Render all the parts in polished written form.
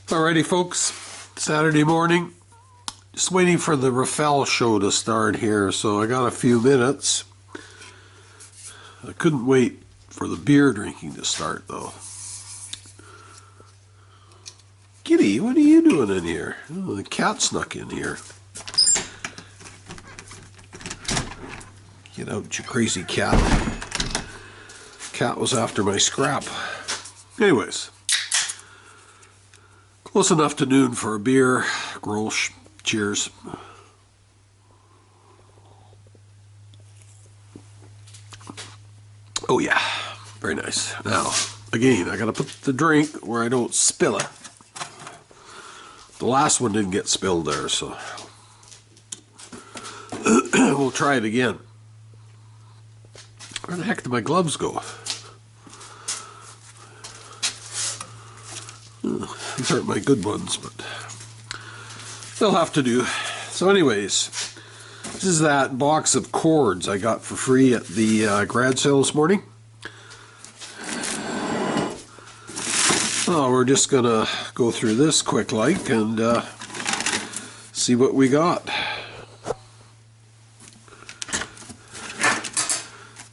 Alrighty folks, Saturday morning, just waiting for the Rafael show to start here, so I got a few minutes. I couldn't wait for the beer drinking to start though. Kitty, what are you doing in here? Oh, the cat snuck in here. Get out, you crazy cat. Cat was after my scrap. Anyways. Close enough to noon for a beer. Grolsch. Cheers. Oh yeah, very nice. Now, again, I gotta put the drink where I don't spill it. The last one didn't get spilled there, so we'll try it again. Where the heck did my gloves go? These aren't my good ones, but they'll have to do. So anyways, this is that box of cords I got for free at the grad sale this morning. Oh, we're just gonna go through this quick like and see what we got.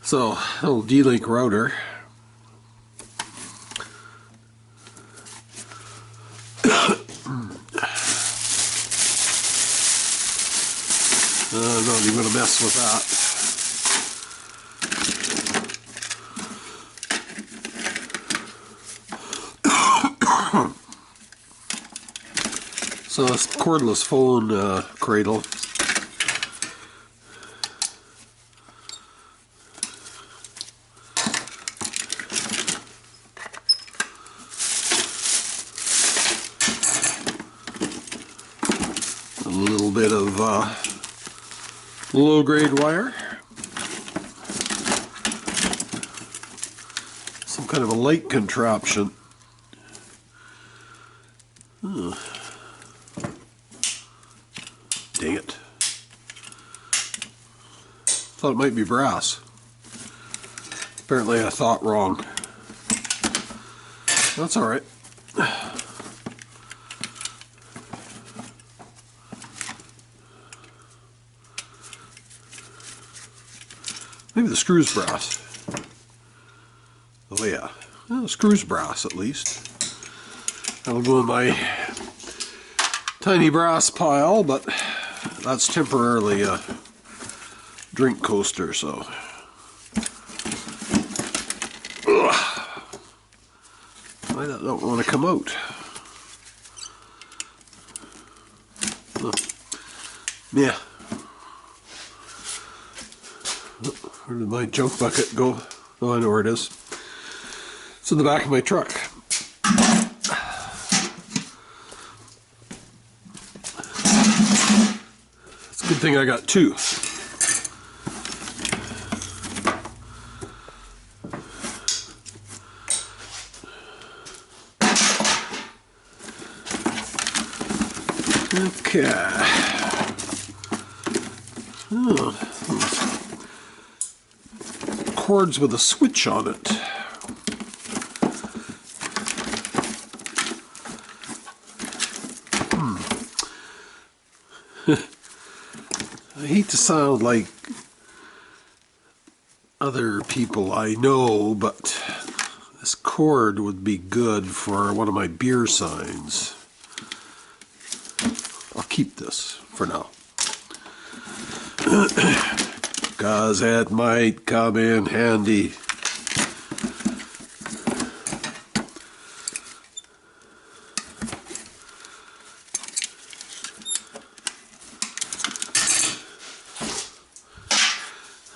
So, little D-Link router. I'm not even going to mess with that. So it's a cordless phone cradle. A little bit of low-grade wire, some kind of a light contraption. Oh. Dang it. Thought it might be brass. Apparently I thought wrong. That's alright. Maybe the screw's brass. Oh yeah, well, the screw's brass at least. That'll go in my tiny brass pile, but that's temporarily a drink coaster, so. Ugh. I don't want to come out. Oh. Yeah. Where did my junk bucket go? Oh, I know where it is. It's in the back of my truck. It's a good thing I got two. Okay. Oh. Cords with a switch on it. I hate to sound like other people I know, but this cord would be good for one of my beer signs. I'll keep this for now. Because it might come in handy.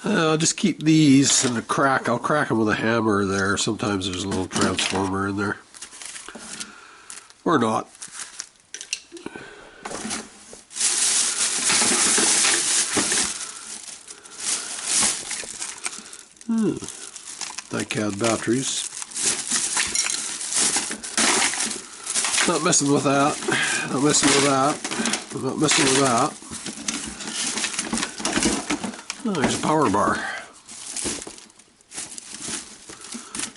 I'll just keep these in the crack. I'll crack them with a hammer there. Sometimes there's a little transformer in there. Or not. NiCad batteries. Not messing with that. Not messing with that. I'm not messing with that. Oh, there's a power bar.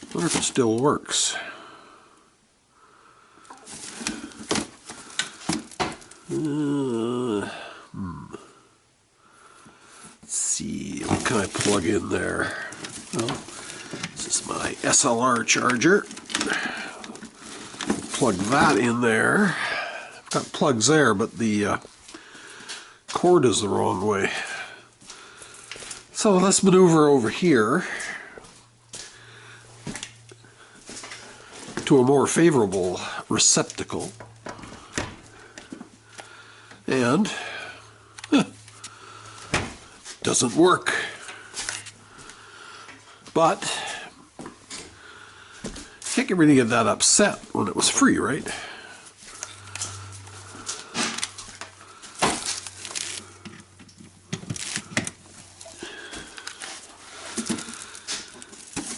I wonder if it still works. Let's see, what can I plug in there? Well, this is my SLR charger. Plug that in there. I've got plugs there, but the cord is the wrong way. So let's maneuver over here to a more favorable receptacle. And doesn't work. But can't really get that upset when it was free, right?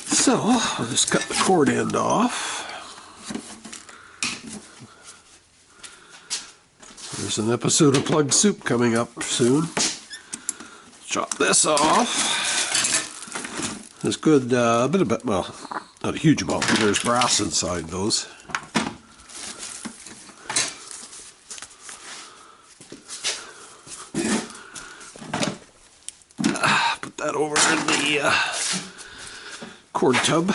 So I'll just cut the cord end off. There's an episode of Plug Soup coming up soon. Chop this off. There's good, bit, well, not a huge amount, but there's brass inside those. Put that over in the cord tub.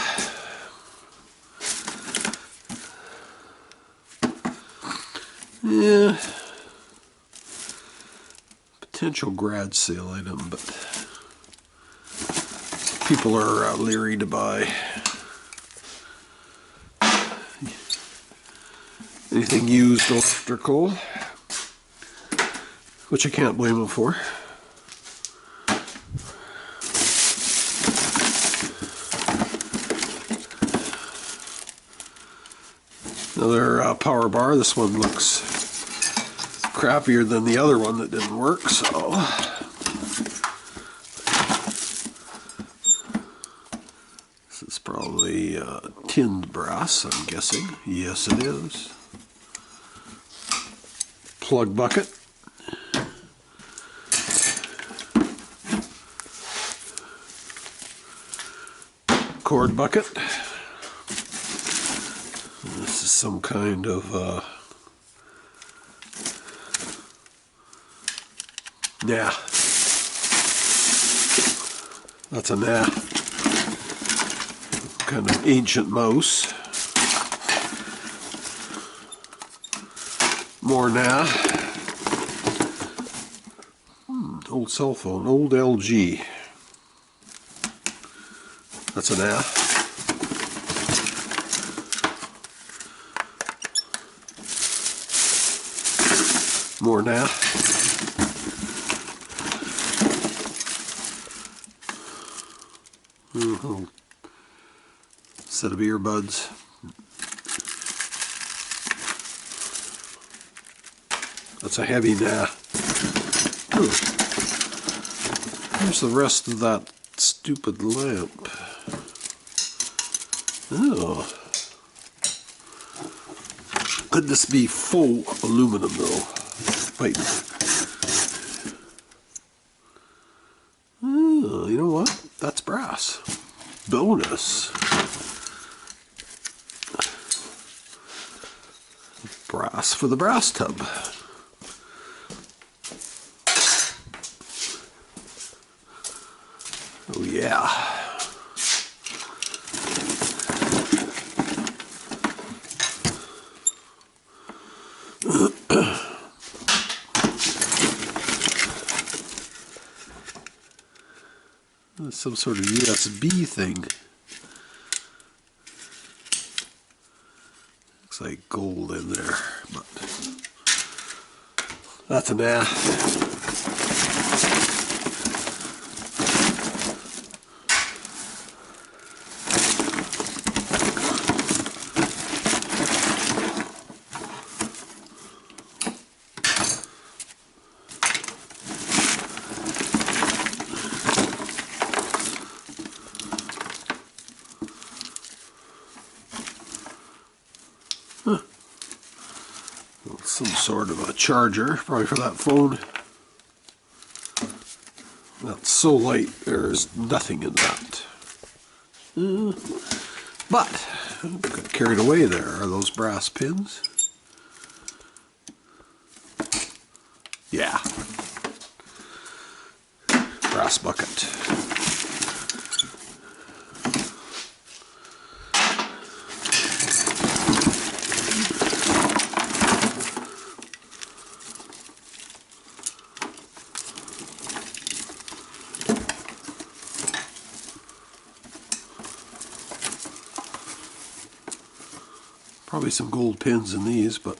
Yeah. Potential garage sale item, but people are leery to buy anything used electrical, which I can't blame them for. Another power bar. This one looks crappier than the other one that didn't work, so this is probably tinned brass, I'm guessing. Yes, it is. Plug bucket. Cord bucket. This is some kind of nah. That's a nah. Kind of ancient mouse. More nah. Old cell phone, old LG. That's a nah. More nah. Set of earbuds. That's a heavy nah. Here's the rest of that stupid lamp. Oh. Could this be faux aluminum though? Wait. Oh, you know what? That's brass. Bonus. Brass for the brass tub. Oh yeah. Some sort of USB thing. Looks like gold in there, but that's a nah. Some sort of a charger, probably for that phone. That's so light, there's nothing in that. But, got carried away there. Are those brass pins? Yeah. Brass bucket. Probably some gold pins in these, but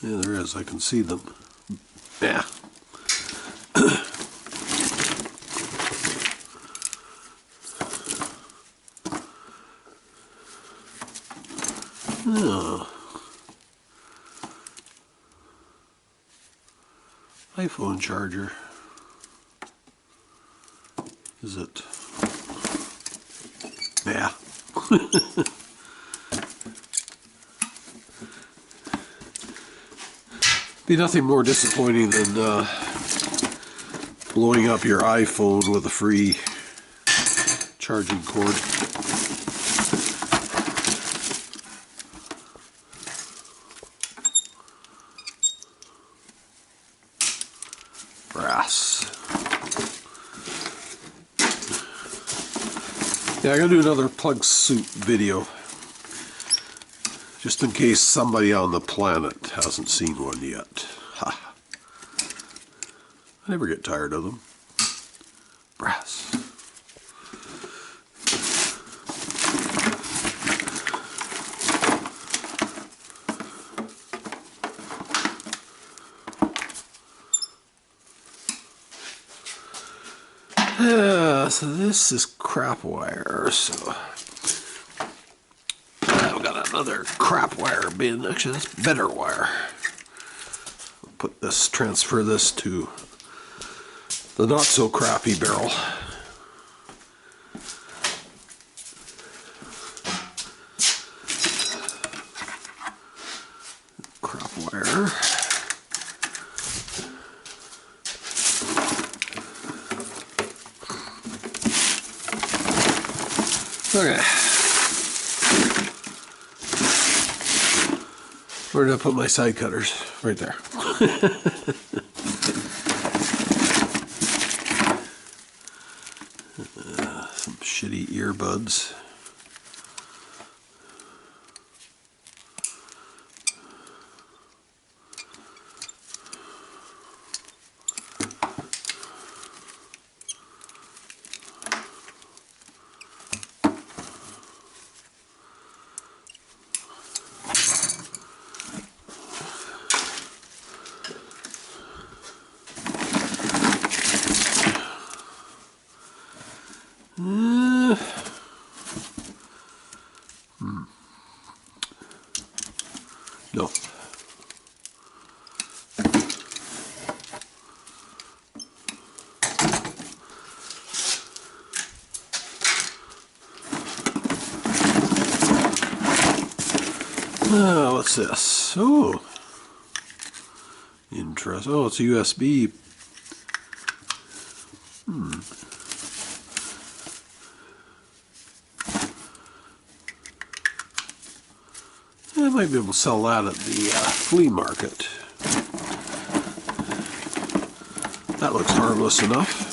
yeah, there is. I can see them. Yeah. Oh. iPhone charger. Is it? Yeah. Be nothing more disappointing than blowing up your iPhone with a free charging cord. Brass. Yeah, I'm gonna do another plug suit video, just in case somebody on the planet hasn't seen one yet. Ha. I never get tired of them. Brass. So this is crap wire, so I've got another crap wire bin. Actually, that's better wire. I'll put this, transfer this to the not so crappy barrel. Crap wire. Okay. Where did I put my side cutters? Right there. Some shitty earbuds. No. What's this? Oh, interesting. Oh, it's a USB. I might be able to sell that at the flea market. That looks harmless enough.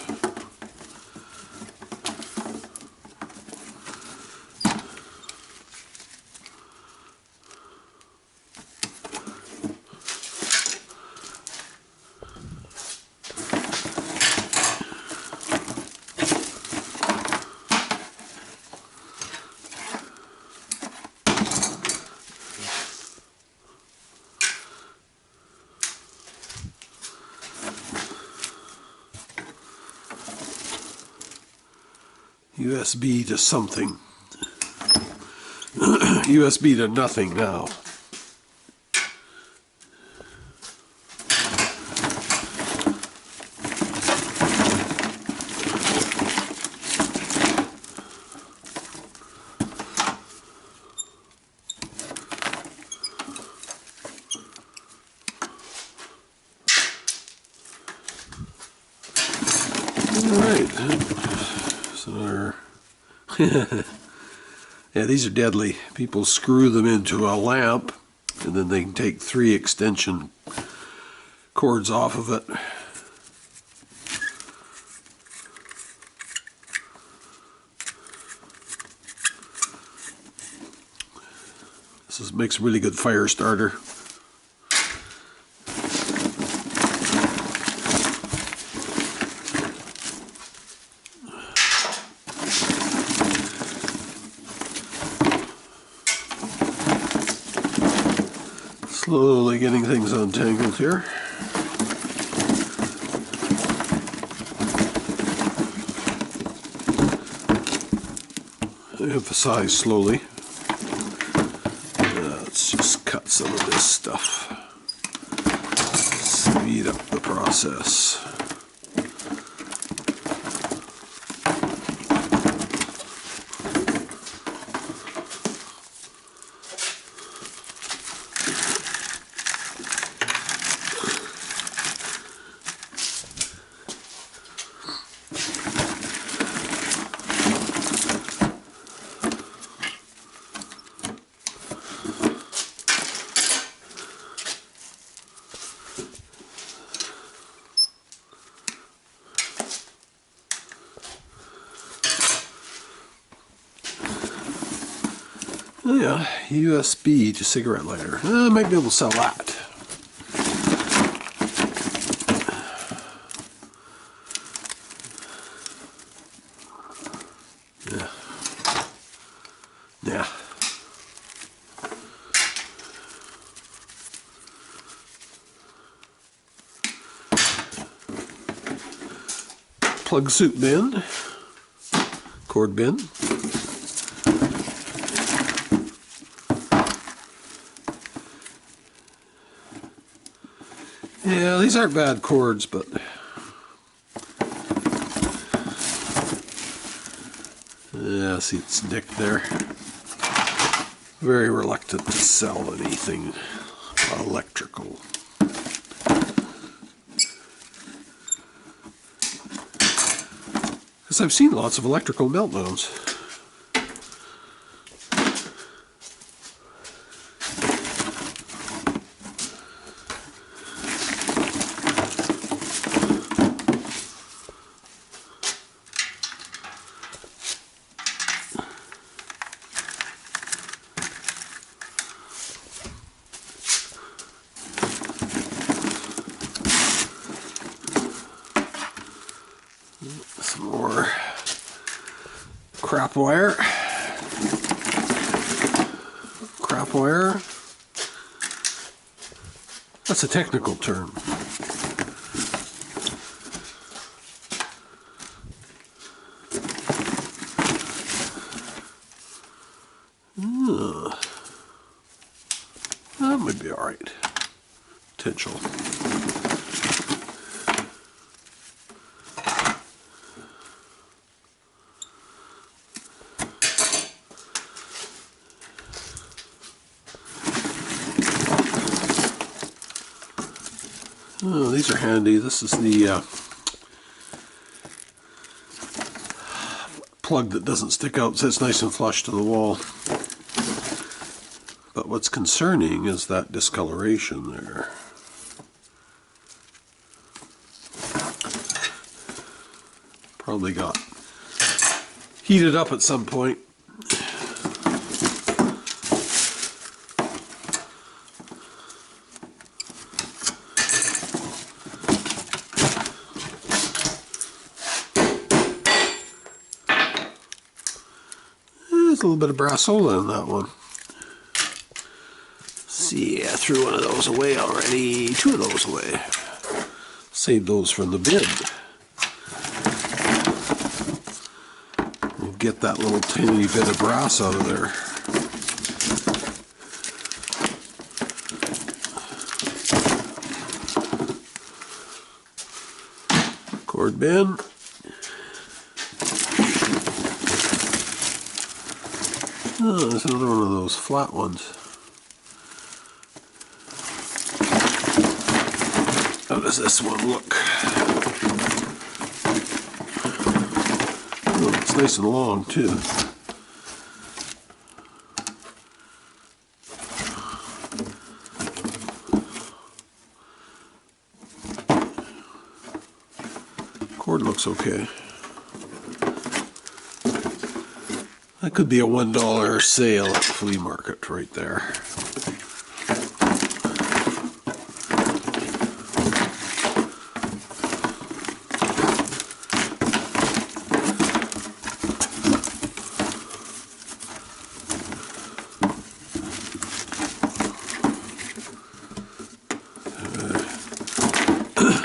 USB to something. USB to nothing now. Alright. So yeah, these are deadly. People screw them into a lamp, and then they can take 3 extension cords cords off of it. Makes a really good fire starter. Slowly getting things untangled here. I emphasize slowly. Let's just cut some of this stuff. Speed up the process. Oh yeah, USB to cigarette lighter. I might be able to sell that. Yeah. Yeah. Plug soup bin. Cord bin. Yeah, these aren't bad cords, but yeah, see it's nicked there. Very reluctant to sell anything electrical. Because I've seen lots of electrical meltdowns. Some more crap wire. Crap wire. That's a technical term. That might be all right. Potential. Oh, these are handy. This is the plug that doesn't stick out, so it's nice and flush to the wall. But what's concerning is that discoloration there. Probably got heated up at some point. There's a little bit of brassola in that one. See, I threw one of those away already. Two of those away. Saved those from the bin. We'll get that little tiny bit of brass out of there. Cord bin. Oh, there's another one of those flat ones. How does this one look? Oh, it's nice and long too. Board looks okay. That could be a $1 sale at the flea market right there.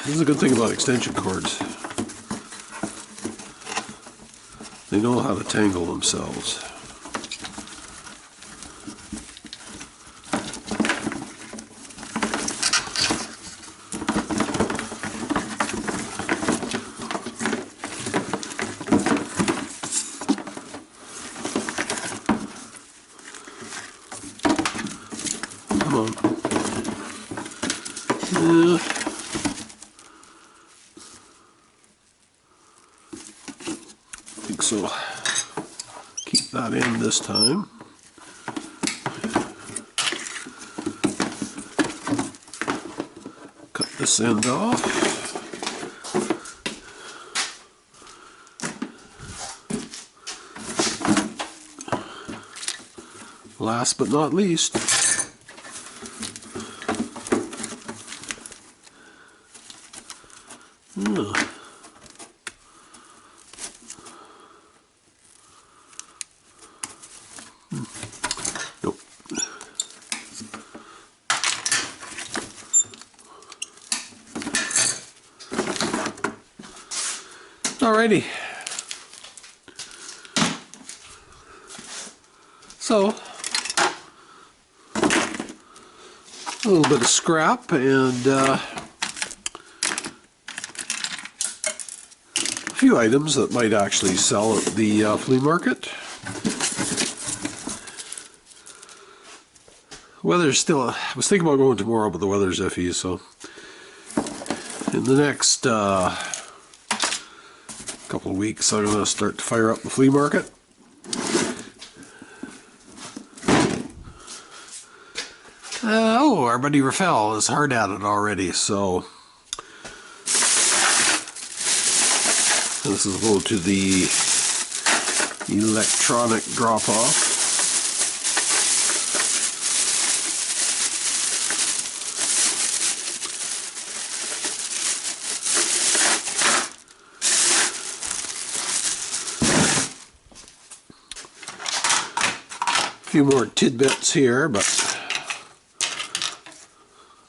This is a good thing about extension cords. They know how to tangle themselves. Come on. Yeah. So keep that in this time. Cut this end off. Last but not least, nope. Alrighty. So, a little bit of scrap and a few items that might actually sell at the flea market. Weather's still, I was thinking about going tomorrow, but the weather's iffy, so in the next couple of weeks I'm going to start to fire up the flea market. Oh, our buddy Rafael is hard at it already, so this is a go to the electronic drop-off. A few more tidbits here, but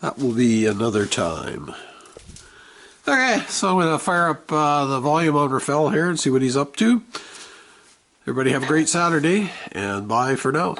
that will be another time. Okay, so I'm going to fire up the volume on Rafael here and see what he's up to. Everybody have a great Saturday, and bye for now.